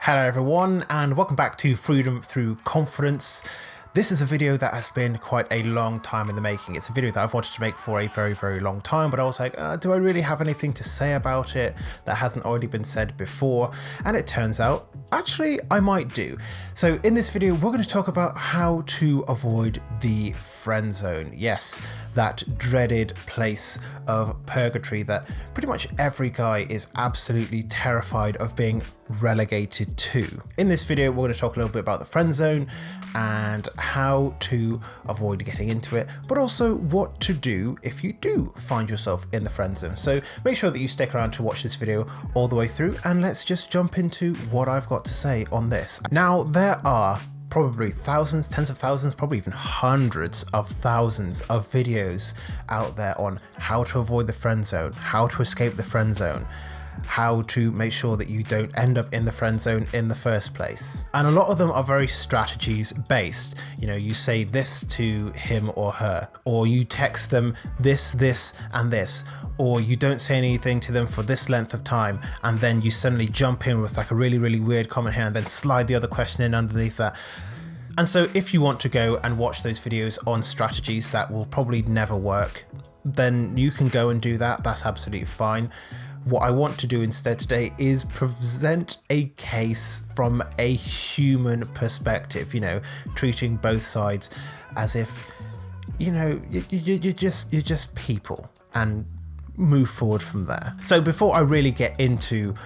Hello everyone and welcome back to Freedom Through Confidence. This is a video that has been quite a long time in the making. It's a video that I've wanted to make for a very long time, but I was like, do I really have anything to say about it that hasn't already been said before? And it turns out, actually, I might do. So in this video, we're going to talk about how to avoid the friend zone. Yes, that dreaded place of purgatory that pretty much every guy is absolutely terrified of being relegated to. In this video, we're going to talk a little bit about the friend zone and how to avoid getting into it, but also what to do if you do find yourself in the friend zone. So make sure that you stick around to watch this video all the way through, and let's just jump into what I've got to say on this. Now, there are probably thousands, tens of thousands, probably even hundreds of thousands of videos out there on how to avoid the friend zone, how to escape the friend zone, how to make sure that you don't end up in the friend zone in the first place. And a lot of them are very strategies based. You know, you say this to him or her, or you text them this, and this, or you don't say anything to them for this length of time, and then you suddenly jump in with like a really weird comment here and then slide the other question in underneath that. And so if you want to go and watch those videos on strategies that will probably never work, then you can go and do that. That's absolutely fine. What I want to do instead today is present a case from a human perspective, you know, treating both sides as if, you know, you're just people, and move forward from there. So before I really get into,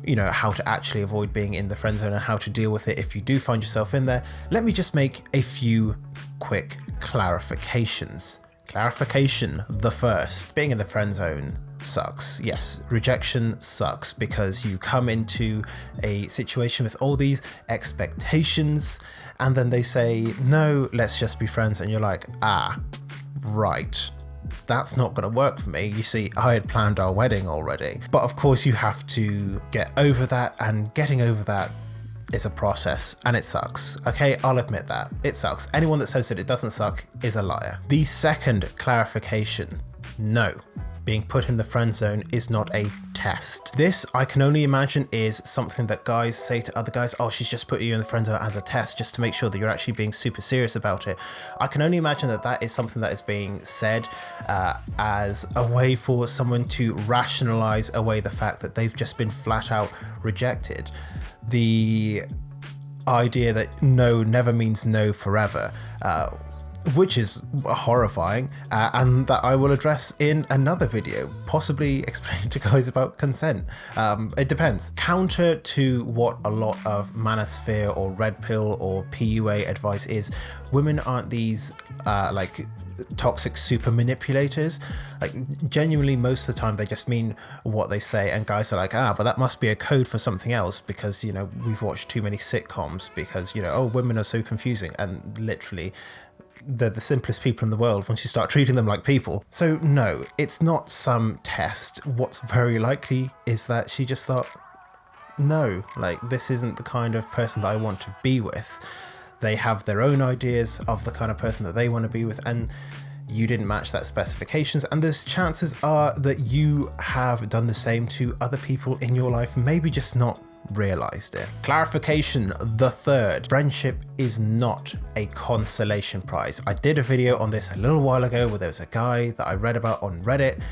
you know, how to actually avoid being in the friend zone and how to deal with it if you do find yourself in there, let me just make a few quick clarifications. Clarification the first. Being in the friend zone sucks. Yes, rejection sucks because you come into a situation with all these expectations and then they say, no, let's just be friends. And you're like, right. That's not going to work for me. You see, I had planned our wedding already. But of course you have to get over that, and getting over that is a process and it sucks. Okay, I'll admit that. It sucks. Anyone that says that it doesn't suck is a liar. The second clarification, no. Being put in the friend zone is not a test. This, I can only imagine, is something that guys say to other guys, oh, she's just put you in the friend zone as a test just to make sure that you're actually being super serious about it. I can only imagine that that is something that is being said as a way for someone to rationalize away the fact that they've just been flat out rejected. The idea that no never means no forever, which is horrifying, and that I will address in another video, possibly explaining to guys about consent. It depends. Counter to what a lot of manosphere or red pill or PUA advice is, women aren't these like toxic super manipulators. Like, genuinely most of the time they just mean what they say, and guys are like, but that must be a code for something else because, you know, we've watched too many sitcoms because, you know, oh, women are so confusing. And literally they're the simplest people in the world once you start treating them like people. So no, it's not some test. What's very likely is that she just thought, no, like, this isn't the kind of person that I want to be with. They have their own ideas of the kind of person that they want to be with, and you didn't match that specifications, and there's chances are that you have done the same to other people in your life, maybe just not realized it. Clarification the third. Friendship is not a consolation prize. I did a video on this a little while ago where there was a guy that I read about on Reddit,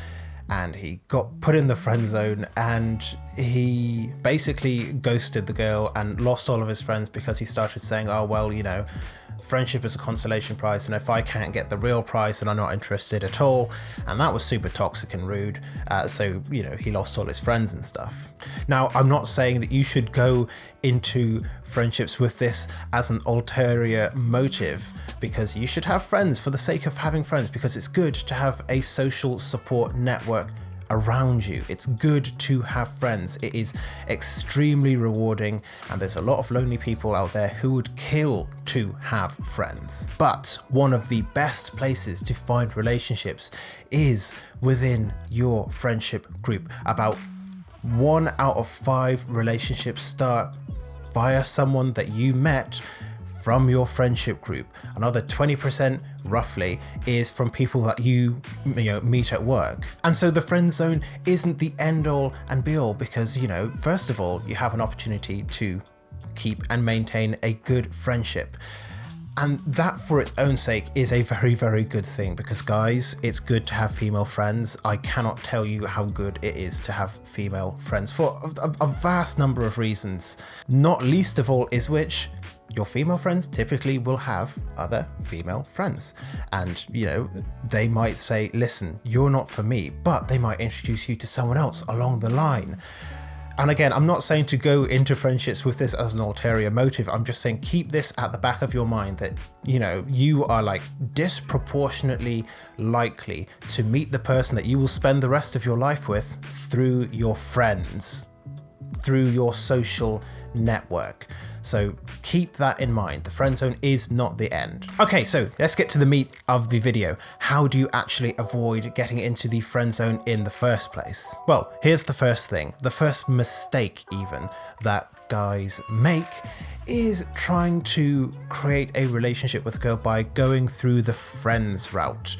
and he got put in the friend zone and he basically ghosted the girl and lost all of his friends because he started saying, oh, well, you know, friendship is a consolation prize, and if I can't get the real prize, then I'm not interested at all. And that was super toxic and rude. So, you know, he lost all his friends and stuff. Now, I'm not saying that you should go into friendships with this as an ulterior motive, because you should have friends for the sake of having friends, because it's good to have a social support network around you. It's good to have friends. It is extremely rewarding, and there's a lot of lonely people out there who would kill to have friends. But one of the best places to find relationships is within your friendship group. About 1 out of 5 relationships start via someone that you met from your friendship group. Another 20% roughly is from people that you meet at work. And so the friend zone isn't the end all and be all, because, you know, first of all, you have an opportunity to keep and maintain a good friendship. And that for its own sake is a very, very good thing, because guys, it's good to have female friends. I cannot tell you how good it is to have female friends for a vast number of reasons, not least of all is which your female friends typically will have other female friends. And, you know, they might say, listen, you're not for me, but they might introduce you to someone else along the line. And again, I'm not saying to go into friendships with this as an ulterior motive. I'm just saying keep this at the back of your mind that, you know, you are like disproportionately likely to meet the person that you will spend the rest of your life with through your friends, through your social network. So keep that in mind. The friend zone is not the end. Okay, so let's get to the meat of the video. How do you actually avoid getting into the friend zone in the first place? Well, here's the first thing. The first mistake even that guys make is trying to create a relationship with a girl by going through the friends route.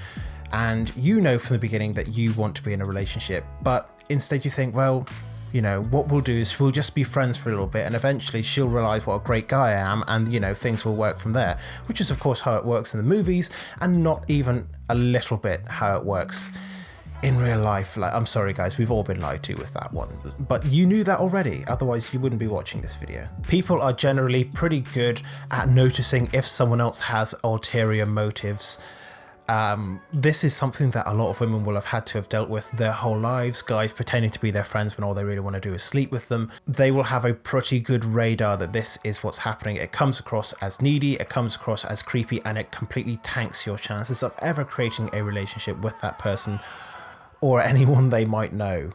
And you know from the beginning that you want to be in a relationship, but instead you think, well, you know, what we'll do is we'll just be friends for a little bit, and eventually she'll realize what a great guy I am, and, you know, things will work from there, which is of course how it works in the movies, and not even a little bit how it works in real life. Like, I'm sorry guys, we've all been lied to with that one, but you knew that already, otherwise you wouldn't be watching this video. People are generally pretty good at noticing if someone else has ulterior motives. This is something that a lot of women will have had to have dealt with their whole lives. Guys pretending to be their friends when all they really want to do is sleep with them. They will have a pretty good radar that this is what's happening. It comes across as needy, it comes across as creepy, and it completely tanks your chances of ever creating a relationship with that person or anyone they might know.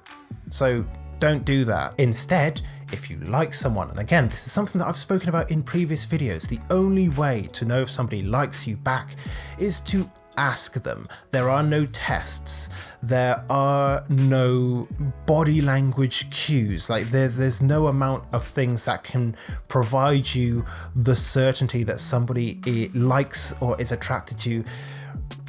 So don't do that. Instead, if you like someone, and again, this is something that I've spoken about in previous videos, the only way to know if somebody likes you back is to ask them. There are no tests, there are no body language cues, like there's no amount of things that can provide you the certainty that somebody likes or is attracted to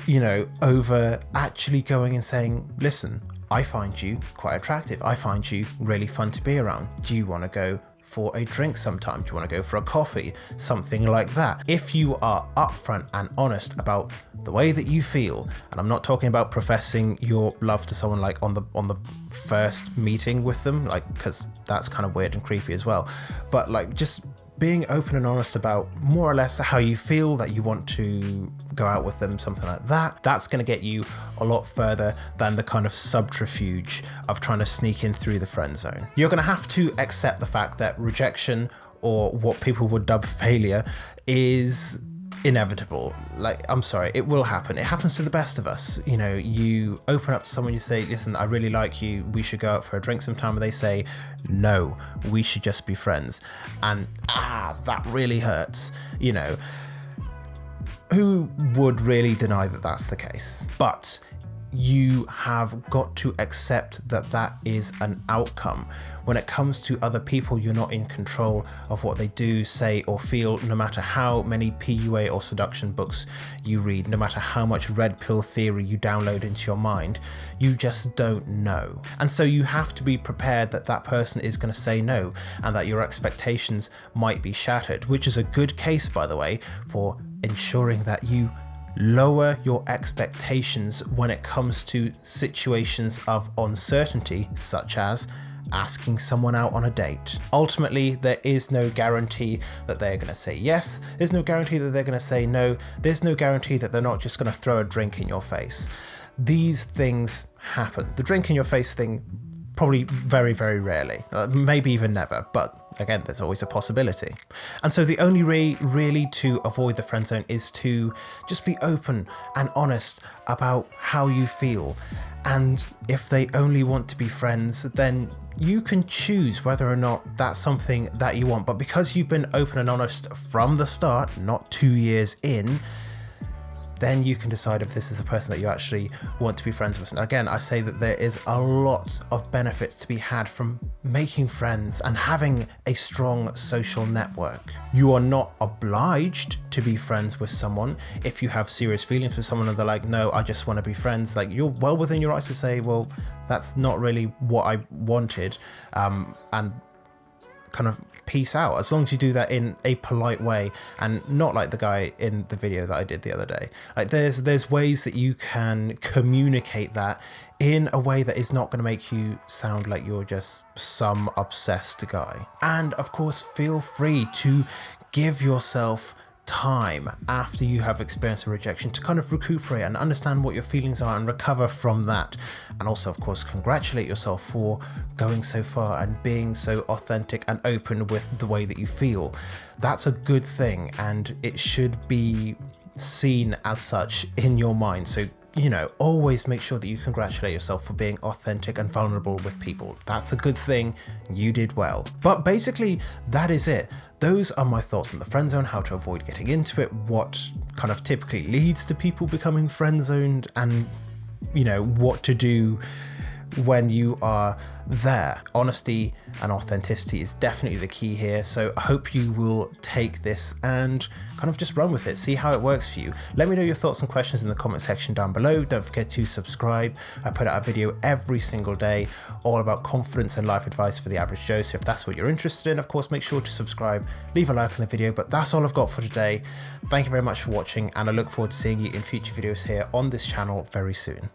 you know, over actually going and saying, listen, I find you quite attractive, I find you really fun to be around, do you want to go for a drink sometime? Do you want to go for a coffee? Something like that. If you are upfront and honest about the way that you feel, and I'm not talking about professing your love to someone like on the first meeting with them, like, because that's kind of weird and creepy as well, but like just being open and honest about more or less how you feel, that you want to go out with them, something like that, that's going to get you a lot further than the kind of subterfuge of trying to sneak in through the friend zone. You're going to have to accept the fact that rejection, or what people would dub failure, is inevitable. Like, I'm sorry, it will happen. It happens to the best of us. You know, you open up to someone, you say, listen, I really like you, we should go out for a drink sometime, and they say, no, we should just be friends. And that really hurts. You know, who would really deny that that's the case? But you have got to accept that that is an outcome. When it comes to other people, you're not in control of what they do, say, or feel, no matter how many PUA or seduction books you read, no matter how much red pill theory you download into your mind, you just don't know. And so you have to be prepared that that person is going to say no, and that your expectations might be shattered, which is a good case, by the way, for ensuring that you lower your expectations when it comes to situations of uncertainty, such as asking someone out on a date. Ultimately, there is no guarantee that they're going to say yes. There's no guarantee that they're going to say no. There's no guarantee that they're not just going to throw a drink in your face. These things happen. The drink in your face thing, probably very, very rarely, maybe even never, but again, there's always a possibility. And so the only way really to avoid the friend zone is to just be open and honest about how you feel. And if they only want to be friends, then you can choose whether or not that's something that you want. But because you've been open and honest from the start, not 2 years in, then you can decide if this is a person that you actually want to be friends with. And again, I say that there is a lot of benefits to be had from making friends and having a strong social network. You are not obliged to be friends with someone. If you have serious feelings for someone and they're like, no, I just want to be friends, like, you're well within your rights to say, well, that's not really what I wanted. And kind of peace out, as long as you do that in a polite way and not like the guy in the video that I did the other day. Like there's ways that you can communicate that in a way that is not going to make you sound like you're just some obsessed guy. And of course, feel free to give yourself time after you have experienced a rejection to kind of recuperate and understand what your feelings are and recover from that. And also, of course, congratulate yourself for going so far and being so authentic and open with the way that you feel. That's a good thing, and it should be seen as such in your mind. So, you know, always make sure that you congratulate yourself for being authentic and vulnerable with people. That's a good thing. You did well. But basically, that is it. Those are my thoughts on the friend zone, how to avoid getting into it, what kind of typically leads to people becoming friend zoned, and, you know, what to do when you are there. Honesty and authenticity is definitely the key here, so I hope you will take this and kind of just run with it, see how it works for you. Let me know your thoughts and questions in the comment section down below. Don't forget to subscribe. I put out a video every single day all about confidence and life advice for the average Joe, so if that's what you're interested in, of course, make sure to subscribe, leave a like on the video. But that's all I've got for today. Thank you very much for watching, and I look forward to seeing you in future videos here on this channel very soon.